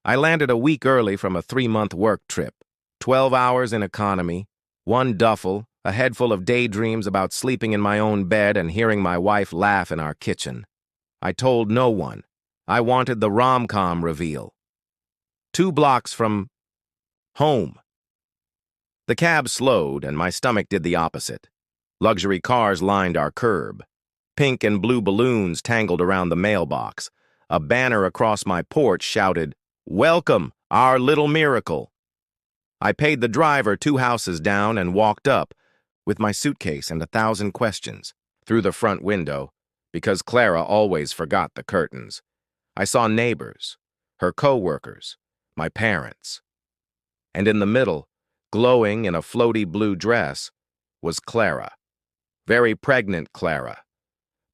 I landed a week early from a 3-month work trip. 12 hours in economy, one duffel, a head full of daydreams about sleeping in my own bed and hearing my wife laugh in our kitchen. I told no one. I wanted the rom-com reveal. 2 blocks from home. The cab slowed, and my stomach did the opposite. Luxury cars lined our curb. Pink and blue balloons tangled around the mailbox. A banner across my porch shouted, "Welcome, our little miracle." I paid the driver 2 houses down and walked up, with my suitcase and 1,000 questions, through the front window, because Clara always forgot the curtains. I saw neighbors, her co-workers, my parents. And in the middle, glowing in a floaty blue dress, was Clara. Very pregnant Clara.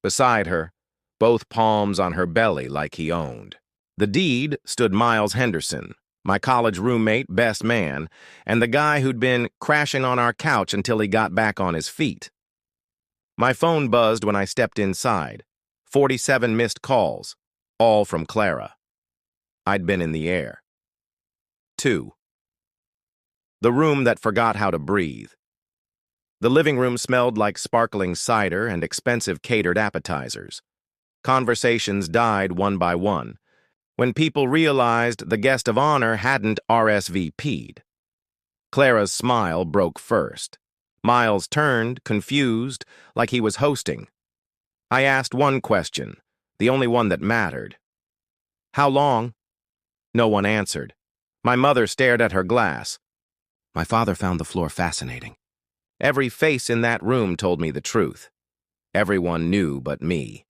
Beside her, both palms on her belly like he owned. The deed stood Miles Henderson, my college roommate, best man, and the guy who'd been crashing on our couch until he got back on his feet. My phone buzzed when I stepped inside. 47 missed calls, all from Clara. I'd been in the air. 2. The room that forgot how to breathe. The living room smelled like sparkling cider and expensive catered appetizers. Conversations died one by one, when people realized the guest of honor hadn't RSVP'd. Clara's smile broke first. Miles turned, confused, like he was hosting. I asked one question, the only one that mattered. "How long?" No one answered. My mother stared at her glass. My father found the floor fascinating. Every face in that room told me the truth. Everyone knew but me.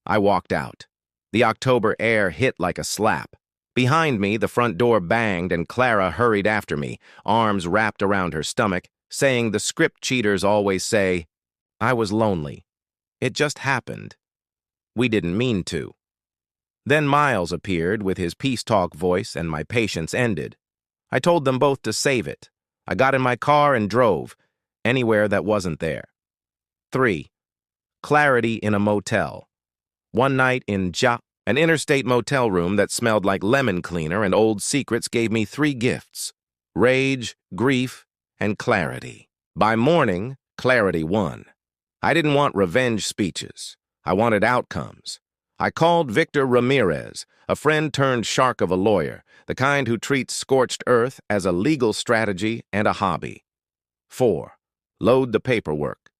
I walked out. The October air hit like a slap. Behind me, the front door banged and Clara hurried after me, arms wrapped around her stomach, saying the script cheaters always say, "I was lonely. It just happened. We didn't mean to." Then Miles appeared with his peace talk voice and my patience ended. I told them both to save it. I got in my car and drove, anywhere that wasn't there. 3. Clarity in a motel. One night in an interstate motel room that smelled like lemon cleaner and old secrets gave me 3 gifts: rage, grief, and clarity. By morning, clarity won. I didn't want revenge speeches. I wanted outcomes. I called Victor Ramirez, a friend turned shark of a lawyer, the kind who treats scorched earth as a legal strategy and a hobby. 4. Load the paperwork.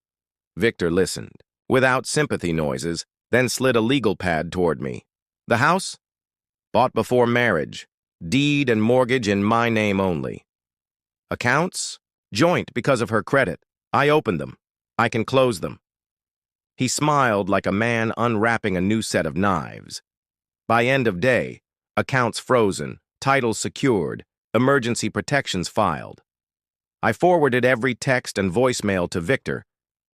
Victor listened, without sympathy noises, then slid a legal pad toward me. The house? Bought before marriage. Deed and mortgage in my name only. Accounts? Joint because of her credit. I opened them. I can close them. He smiled like a man unwrapping a new set of knives. By end of day, accounts frozen, titles secured, emergency protections filed. I forwarded every text and voicemail to Victor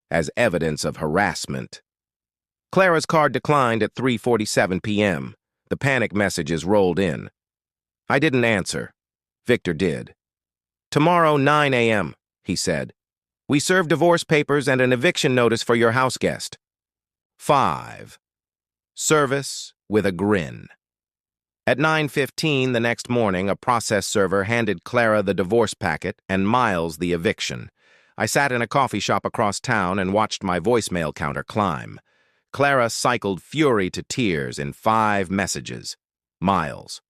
as evidence of harassment. Clara's card declined at 3:47 p.m. The panic messages rolled in. I didn't answer. Victor did. "Tomorrow, 9 a.m., he said. "We serve divorce papers and an eviction notice for your house guest." 5. Service with a grin. At 9:15 the next morning, a process server handed Clara the divorce packet and Miles the eviction. I sat in a coffee shop across town and watched my voicemail counter climb. Clara cycled fury to tears in 5 messages. Miles.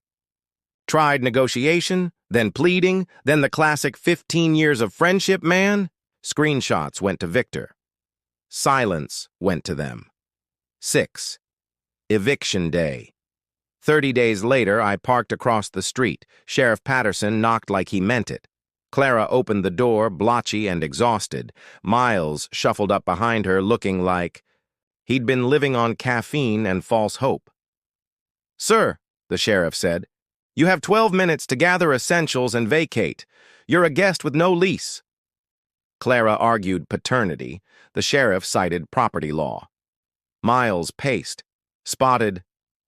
Tried negotiation, then pleading, then the classic 15 years of friendship, man? Screenshots went to Victor. Silence went to them. 6. Eviction day. 30 days later, I parked across the street. Sheriff Patterson knocked like he meant it. Clara opened the door, blotchy and exhausted. Miles shuffled up behind her, looking like he'd been living on caffeine and false hope. "Sir," the sheriff said, "you have 12 minutes to gather essentials and vacate. You're a guest with no lease." Clara argued paternity. The sheriff cited property law. Miles paced, spotted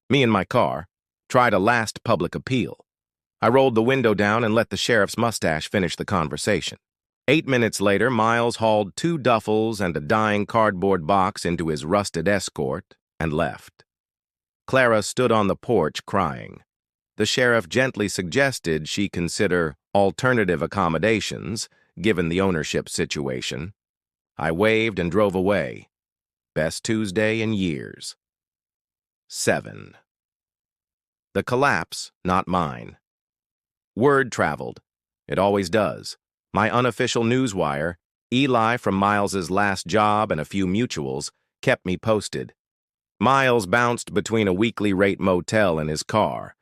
me in my car, tried a last public appeal. I rolled the window down and let the sheriff's mustache finish the conversation. 8 minutes later, Miles hauled 2 duffels and a dying cardboard box into his rusted Escort and left. Clara stood on the porch crying. the sheriff gently suggested she consider alternative accommodations, given the ownership situation. I waved and drove away. Best Tuesday in years. 7. The collapse, not mine. Word traveled. It always does. My unofficial newswire, Eli from Miles's last job and a few mutuals, kept me posted. Miles bounced between a weekly rate motel and his car.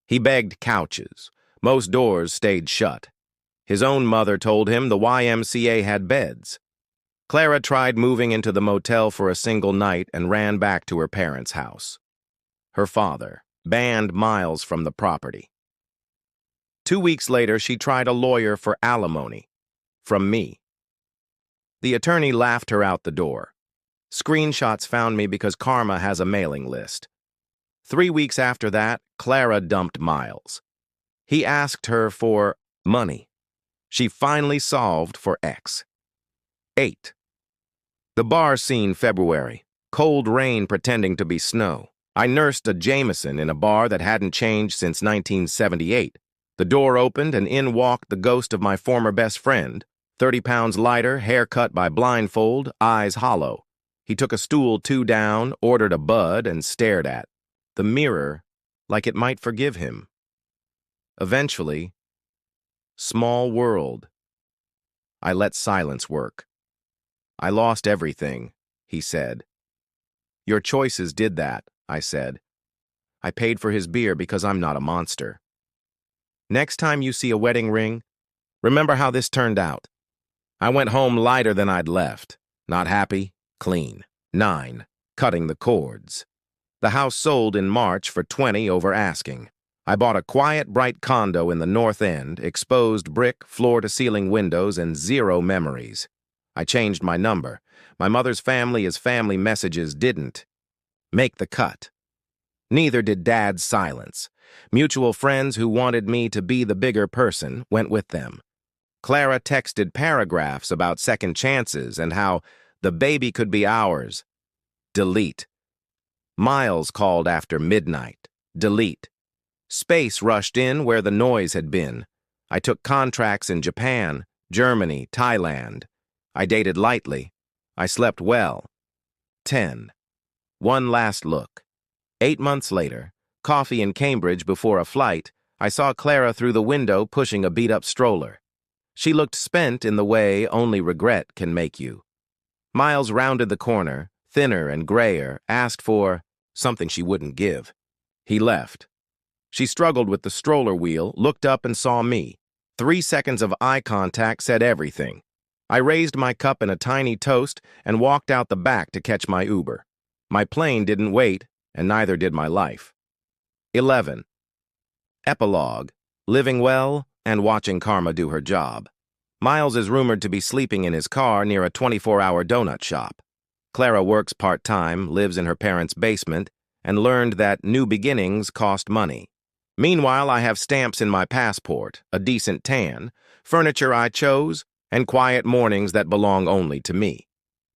He begged couches. Most doors stayed shut. His own mother told him the YMCA had beds. Clara tried moving into the motel for a single night and ran back to her parents' house. Her father banned Miles from the property. 2 weeks later, she tried a lawyer for alimony. From me. The attorney laughed her out the door. Screenshots found me because Karma has a mailing list. 3 weeks after that, Clara dumped Miles. He asked her for money. She finally solved for X. 8. The bar scene February. Cold rain pretending to be snow. I nursed a Jameson in a bar that hadn't changed since 1978. The door opened and in walked the ghost of my former best friend, 30 pounds lighter, hair cut by blindfold, eyes hollow. He took a stool 2 down, ordered a bud, and stared at the mirror like it might forgive him. Eventually, small world. I let silence work. I lost everything, he said. Your choices did that, I said. I paid for his beer because I'm not a monster. Next time you see a wedding ring, remember how this turned out. I went home lighter than I'd left. Not happy, clean. 9. Cutting the cords. The house sold in March for 20 over asking. I bought a quiet, bright condo in the North End, exposed brick, floor-to-ceiling windows, and 0 memories. I changed my number. My mother's family as family messages didn't make the cut. Neither did Dad's silence. Mutual friends who wanted me to be the bigger person went with them. Clara texted paragraphs about second chances and how the baby could be ours. Delete. Miles called after midnight. Delete. Space rushed in where the noise had been. I took contracts in Japan, Germany, Thailand. I dated lightly. I slept well. 10. One last look. 8 months later, coffee in Cambridge before a flight, I saw Clara through the window pushing a beat-up stroller. She looked spent in the way only regret can make you. Miles rounded the corner, thinner and grayer, asked for something she wouldn't give. He left. She struggled with the stroller wheel, looked up and saw me. 3 seconds of eye contact said everything. I raised my cup in a tiny toast and walked out the back to catch my Uber. My plane didn't wait, and neither did my life. 11. Epilogue. Living well and watching Karma do her job. Miles is rumored to be sleeping in his car near a 24-hour donut shop. Clara works part-time, lives in her parents' basement, and learned that new beginnings cost money. Meanwhile, I have stamps in my passport, a decent tan, furniture I chose, and quiet mornings that belong only to me.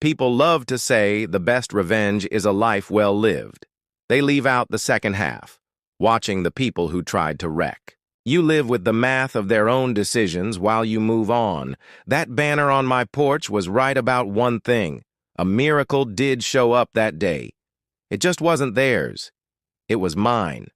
People love to say the best revenge is a life well lived. They leave out the second half, watching the people who tried to wreck. You live with the math of their own decisions while you move on. That banner on my porch was right about one thing. A miracle did show up that day. It just wasn't theirs. It was mine.